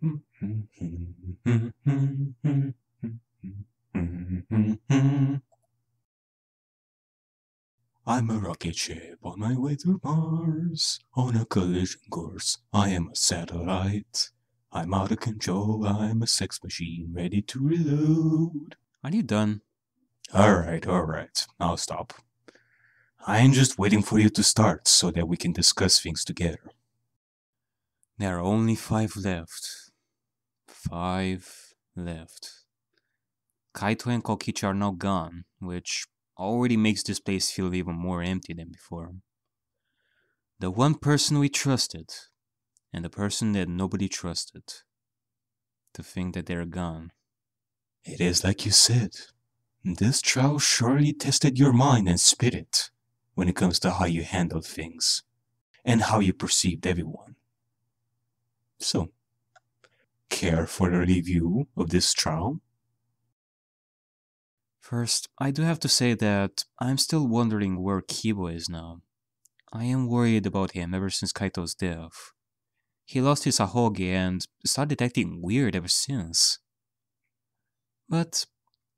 I'm a rocket ship on my way to Mars, on a collision course. I am a satellite. I'm out of control. I'm a sex machine ready to reload. Are you done? Alright, I'll stop. I'm just waiting for you to start so that we can discuss things together. There are only 5 left. 5 left. Kaito and Kokichi are now gone, which already makes this place feel even more empty than before. The one person we trusted, and the person that nobody trusted. To think that they're gone. It is like you said. This trial surely tested your mind and spirit when it comes to how you handled things and how you perceived everyone. So, care for a review of this trial? First, I do have to say that I'm still wondering where Kibo is now. I am worried about him ever since Kaito's death. He lost his ahoge and started acting weird ever since. But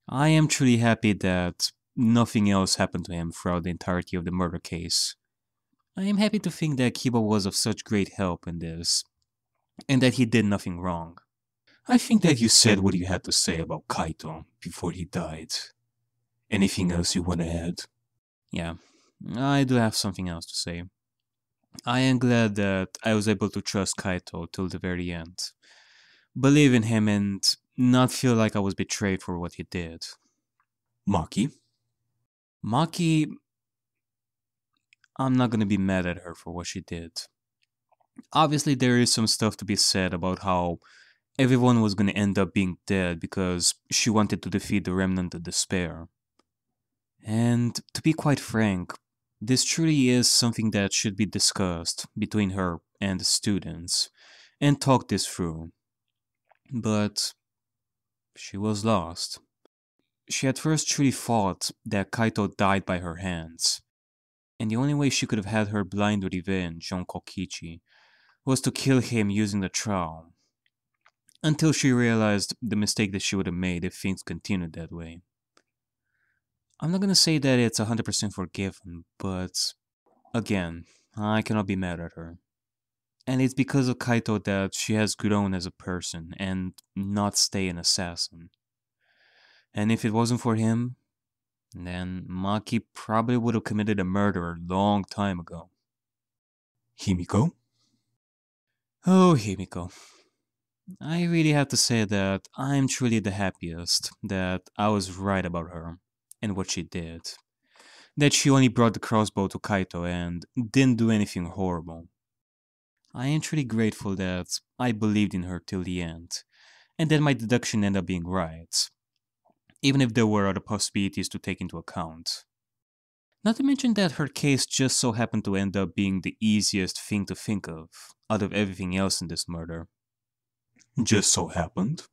I am truly happy that nothing else happened to him throughout the entirety of the murder case. I am happy to think that Kibo was of such great help in this, and that he did nothing wrong. I think that you said what you had to say about Kaito before he died. Anything else you want to add? Yeah, I do have something else to say. I am glad that I was able to trust Kaito till the very end. Believe in him and not feel like I was betrayed for what he did. Maki? Maki, I'm not gonna be mad at her for what she did. Obviously, there is some stuff to be said about how everyone was gonna end up being dead because she wanted to defeat the remnant of despair. And to be quite frank, this truly is something that should be discussed between her and the students and talk this through. But she was lost. She at first truly thought that Kaito died by her hands, and the only way she could have had her blind revenge on Kokichi was to kill him using the trowel, until she realized the mistake that she would have made if things continued that way. I'm not gonna say that it's 100% forgiven, but again, I cannot be mad at her. And it's because of Kaito that she has grown as a person and not stay an assassin. And if it wasn't for him, then Maki probably would have committed a murder a long time ago. Himiko? Oh, Himiko. I really have to say that I'm truly the happiest that I was right about her and what she did. That she only brought the crossbow to Kaito and didn't do anything horrible. I am truly grateful that I believed in her till the end, and that my deduction ended up being right, even if there were other possibilities to take into account. Not to mention that her case just so happened to end up being the easiest thing to think of, out of everything else in this murder. Just so happened?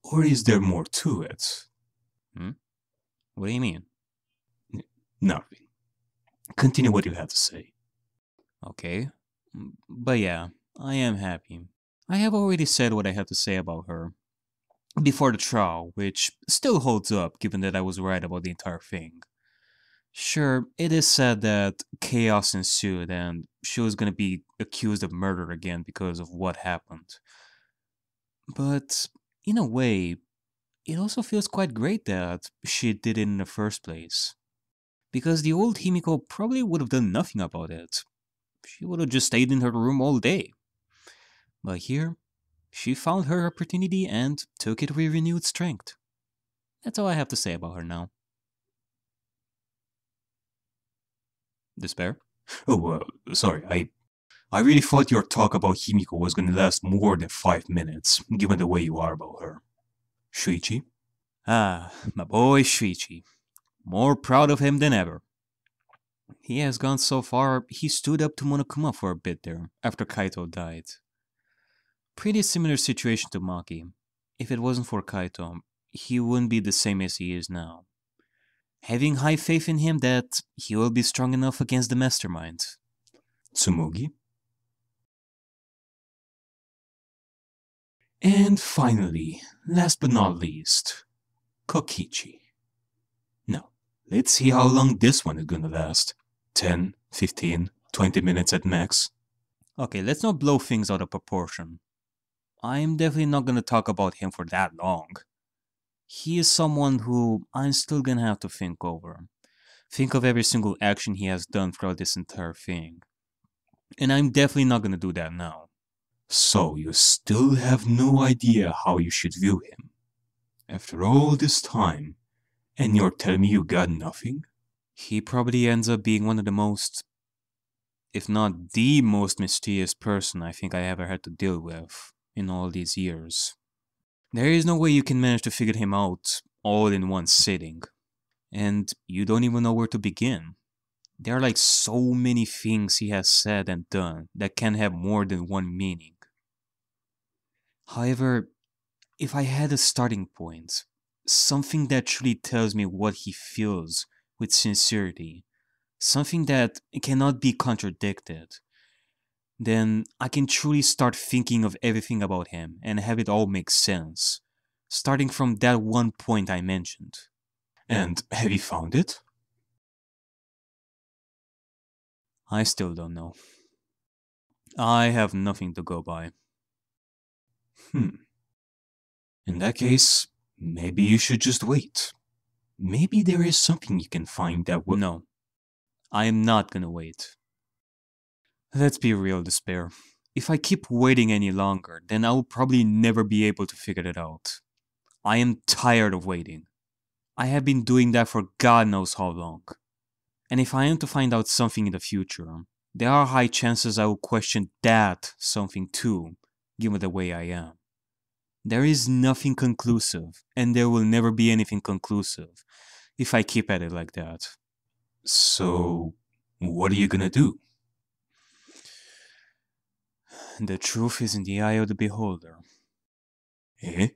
Or is there more to it? What do you mean? Nothing. Continue what you have to say. Okay. But yeah, I am happy. I have already said what I had to say about her before the trial, which still holds up given that I was right about the entire thing. Sure, it is said that chaos ensued and she was gonna be accused of murder again because of what happened. But in a way, it also feels quite great that she did it in the first place. Because the old Himiko probably would have done nothing about it. She would have just stayed in her room all day. But here, she found her opportunity and took it with renewed strength. That's all I have to say about her now. Despair? Oh, sorry, I really thought your talk about Himiko was gonna last more than 5 minutes, given the way you are about her. Shuichi? Ah, my boy Shuichi. More proud of him than ever. He has gone so far, he stood up to Monokuma for a bit there, after Kaito died. Pretty similar situation to Maki. If it wasn't for Kaito, he wouldn't be the same as he is now. Having high faith in him that he will be strong enough against the mastermind. Tsumugi? And finally, last but not least, Kokichi. Now, let's see how long this one is gonna last. 10, 15, 20 minutes at max. Okay, let's not blow things out of proportion. I'm definitely not gonna talk about him for that long. He is someone who I'm still gonna have to think over. Think of every single action he has done throughout this entire thing. And I'm definitely not gonna do that now. So you still have no idea how you should view him. After all this time, and you're telling me you got nothing? He probably ends up being one of the most, if not the most mysterious person I think I ever had to deal with in all these years. There is no way you can manage to figure him out all in one sitting. And you don't even know where to begin. There are like so many things he has said and done that can have more than one meaning. However, if I had a starting point, something that truly tells me what he feels with sincerity, something that cannot be contradicted, then I can truly start thinking of everything about him and have it all make sense, starting from that one point I mentioned. And have you found it? I still don't know. I have nothing to go by. In that case, maybe you should just wait. Maybe there is something you can find that will. No, I am not gonna wait. Let's be real, Despair. If I keep waiting any longer, then I will probably never be able to figure it out. I am tired of waiting. I have been doing that for God knows how long. And if I am to find out something in the future, there are high chances I will question that something too, given the way I am. There is nothing conclusive, and there will never be anything conclusive if I keep at it like that. So, what are you gonna do? The truth is in the eye of the beholder. Eh?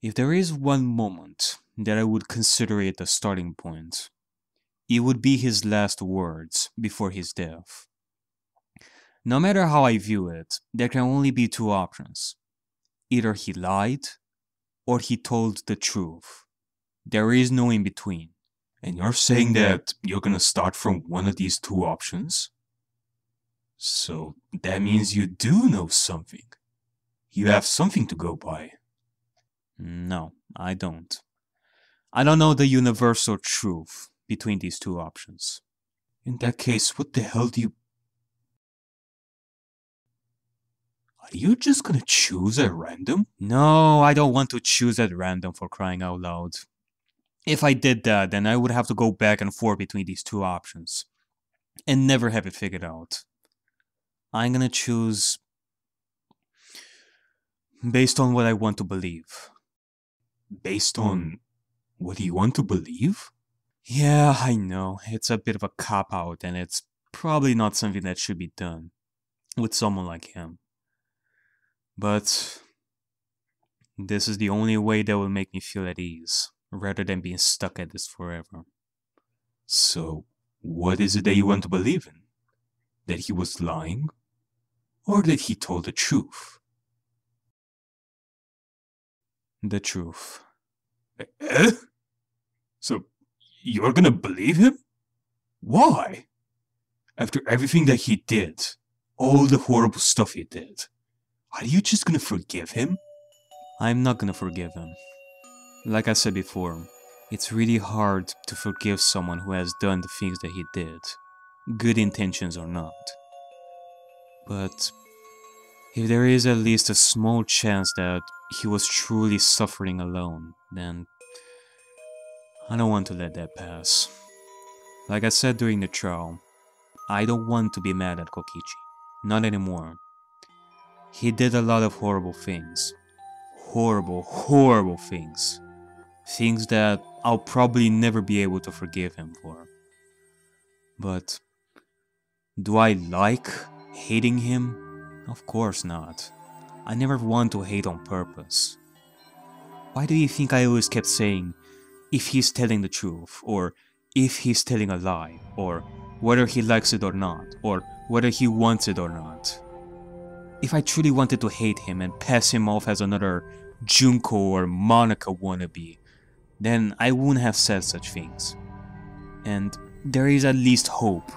If there is one moment that I would consider it a starting point, it would be his last words before his death. No matter how I view it, there can only be two options. Either he lied, or he told the truth. There is no in between. And you're saying that you're gonna start from one of these two options? So that means you do know something. You have something to go by. No, I don't. I don't know the universal truth between these two options. In that case, what the hell do you... Are you just gonna choose at random? No, I don't want to choose at random, for crying out loud. If I did that, then I would have to go back and forth between these two options and never have it figured out. I'm gonna choose based on what I want to believe. Based on what you want to believe? Yeah, I know, it's a bit of a cop-out and it's probably not something that should be done with someone like him. But this is the only way that will make me feel at ease, rather than being stuck at this forever. So, what is it that you want to believe in? That he was lying? Or that he told the truth? The truth. Eh? So, you're gonna believe him? Why? After everything that he did, all the horrible stuff he did, are you just gonna forgive him? I'm not gonna forgive him. Like I said before, it's really hard to forgive someone who has done the things that he did, good intentions or not. But if there is at least a small chance that he was truly suffering alone, then I don't want to let that pass. Like I said during the trial, I don't want to be mad at Kokichi. Not anymore. He did a lot of horrible things. Horrible things. Things that I'll probably never be able to forgive him for. But do I like hating him? Of course not. I never want to hate on purpose. Why do you think I always kept saying, if he's telling the truth, or if he's telling a lie, or whether he likes it or not, or whether he wants it or not? If I truly wanted to hate him and pass him off as another Junko or Monica wannabe, then I wouldn't have said such things. And there is at least hope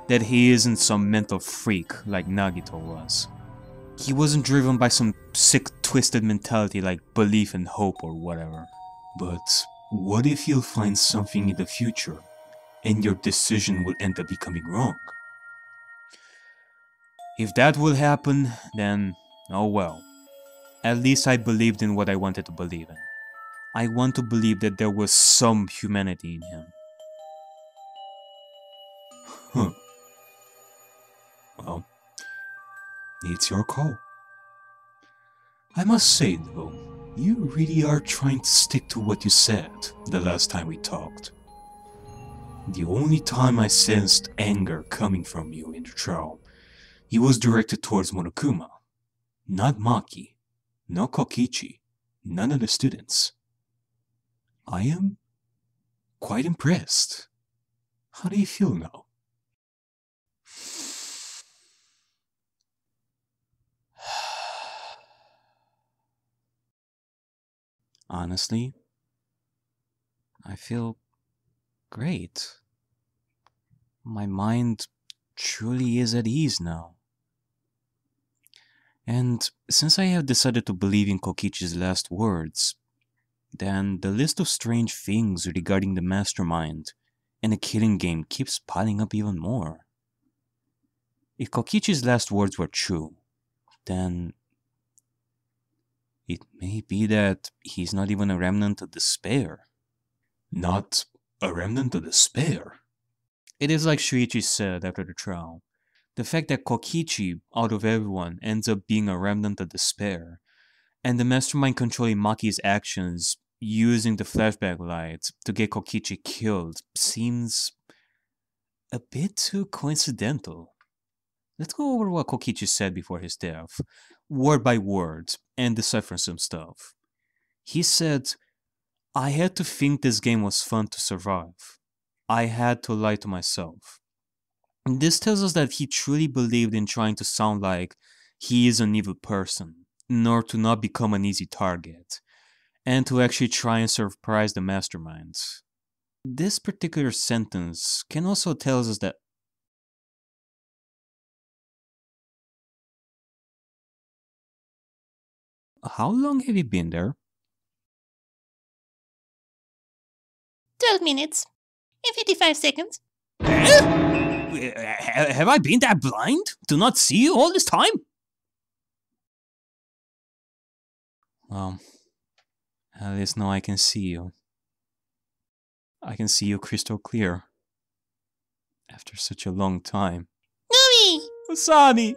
that he isn't some mental freak like Nagito was. He wasn't driven by some sick, twisted mentality like belief and hope or whatever. But what if you'll find something in the future and your decision will end up becoming wrong? If that will happen, then oh well. At least I believed in what I wanted to believe in. I want to believe that there was some humanity in him. Huh. Well, it's your call. I must say though, you really are trying to stick to what you said the last time we talked. The only time I sensed anger coming from you in the trial, it was directed towards Monokuma, not Maki, no Kokichi, none of the students. I am quite impressed. How do you feel now? Honestly, I feel great. My mind truly is at ease now. And since I have decided to believe in Kokichi's last words, then the list of strange things regarding the mastermind and the killing game keeps piling up even more. If Kokichi's last words were true, then it may be that he's not even a remnant of despair. Not a remnant of despair? It is like Shuichi said after the trial. The fact that Kokichi, out of everyone, ends up being a remnant of despair, and the mastermind controlling Maki's actions using the flashback light to get Kokichi killed seems a bit too coincidental. Let's go over what Kokichi said before his death, word by word, and decipher some stuff. He said, "I had to think this game was fun to survive. I had to lie to myself." And this tells us that he truly believed in trying to sound like he is an evil person, in order to not become an easy target, and to actually try and surprise the masterminds. This particular sentence can also tell us that how long have you been there? 12 minutes and 55 seconds. Have I been that blind to not see you all this time? Well, at least now I can see you. I can see you crystal clear. After such a long time. Noby! Asani!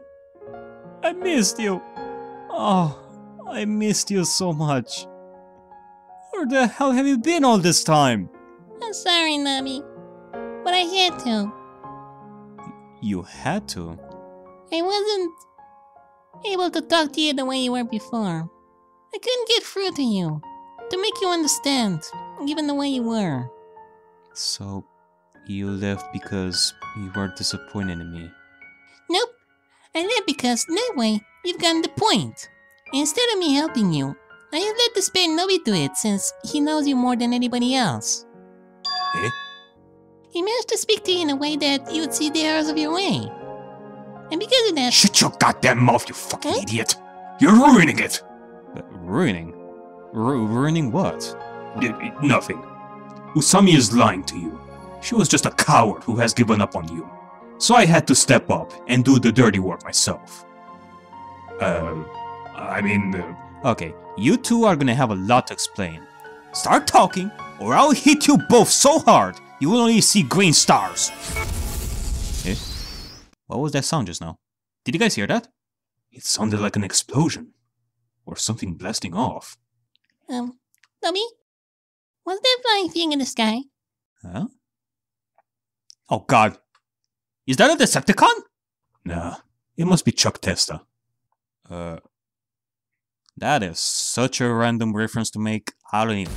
I missed you! Oh, I missed you so much. Where the hell have you been all this time? I'm sorry, Noby, but I had to. You had to? I wasn't able to talk to you the way you were before. I couldn't get through to you, to make you understand, given the way you were. So, you left because you were disappointed in me? Nope, I left because that way you've gotten the point. Instead of me helping you, I have let the spare Noby do it since he knows you more than anybody else. Eh? He managed to speak to you in a way that you would see the errors of your way. And because of that... Shut your goddamn mouth, you fucking idiot! You're ruining it! Ruining? Ruining what? Nothing. Usami is lying to you. She was just a coward who has given up on you. So I had to step up and do the dirty work myself. Okay, you two are gonna have a lot to explain. Start talking, or I'll hit you both so hard you will only see green stars. Eh? What was that sound just now? Did you guys hear that? It sounded like an explosion. Or something blasting off. Noby? Was that flying thing in the sky? Huh? Oh god. Is that a Decepticon? Nah, it must be Chuck Testa. That is such a random reference to make. I don't even...